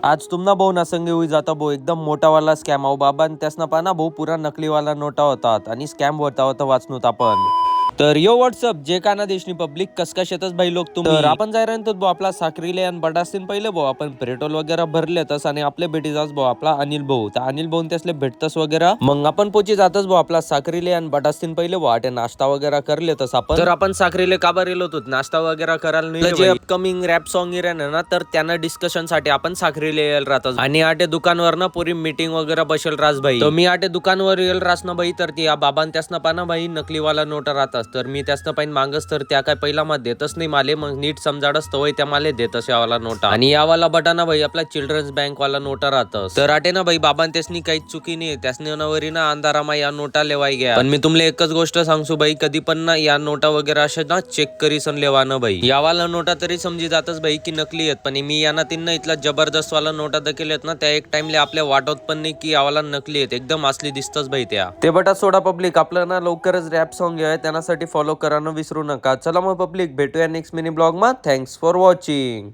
आज तुम्हाला भाऊ ना संगे होई जाता भाऊ एकदम मोठावाला स्कॅम आहो बाबा आणि त्यासना पाना भाऊ पुरा नकलीवाला नोटा होतात आणि स्कॅम होता होता वाचनूत आपण. तर यो व्हॉट्सअप जे काना देशनी पब्लिक कस कशातच भाई लोक तुम्ही तर आपण जाय राहतो भाऊ आपला साखरीले आणि बडास्तीन पहिले भाऊ आपण पेट्रोल वगैरे भरले तस आणि आपले भेटी जास भाऊ आपला अनिल भाऊ तर अनिल भाऊ त्यासले भेटतस वगैरे मग आपण पोची जातच भाऊ आपला साखरीले आणि बडास्तीन पहिले भाऊ आटे नाश्ता वगैरे करले तस आपण तर आपण साखरीले काबर येलो होतो नाश्ता वगैरे करायला नाही जे अपकमिंग रॅप सॉन्ग इराने ना तर त्यांना डिस्कशन साठी आपण साखरीले येल राहतात आणि आटे दुकानवर ना पुरी मीटिंग वगैरे बसेल रास भाई तर मी आटे दुकानवर येल रास ना भाई तर ती या बाबान त्यासना पाना भाई नकलीवाला नोटा राहतात तर मी त्यासनं पाहिजे मागच तर त्या काय पहिला मग देतच नाही माले मग नीट समजाडच तवय त्या माले देतस यावाला नोटा आणि यावाला बटाना भाई आपला चिल्ड्रन्स बँक वाला नोटा राहतस तर आटे ना भाई बाबान त्यासनी काहीच चुकी नाही त्यासनी नवरी ना अंधारामा या नोटा लेवाय घ्या पण मी तुमले एकच गोष्ट सांगसू भाई कधी पण ना या नोटा वगैरे अशा ना चेक करी सन लेवा ना भाई यावाला नोटा तरी समजी जातच भाई की नकली आहेत पण मी यांना तीन इथला जबरदस्त वाला नोटा देखील आहेत ना त्या एक टाइमले आपल्या वाटत पण नाही की यावाला नकली आहेत एकदम असली दिसतच भाई त्या ते बटा सोडा पब्लिक आपलं ना लवकरच रॅप सॉन्ग आहे त्यांसाठी फॉलो करा विसरू नका चला मग पब्लिक भेटूया नेक्स्ट मिनी ब्लॉग मा थँक्स फॉर वॉचिंग.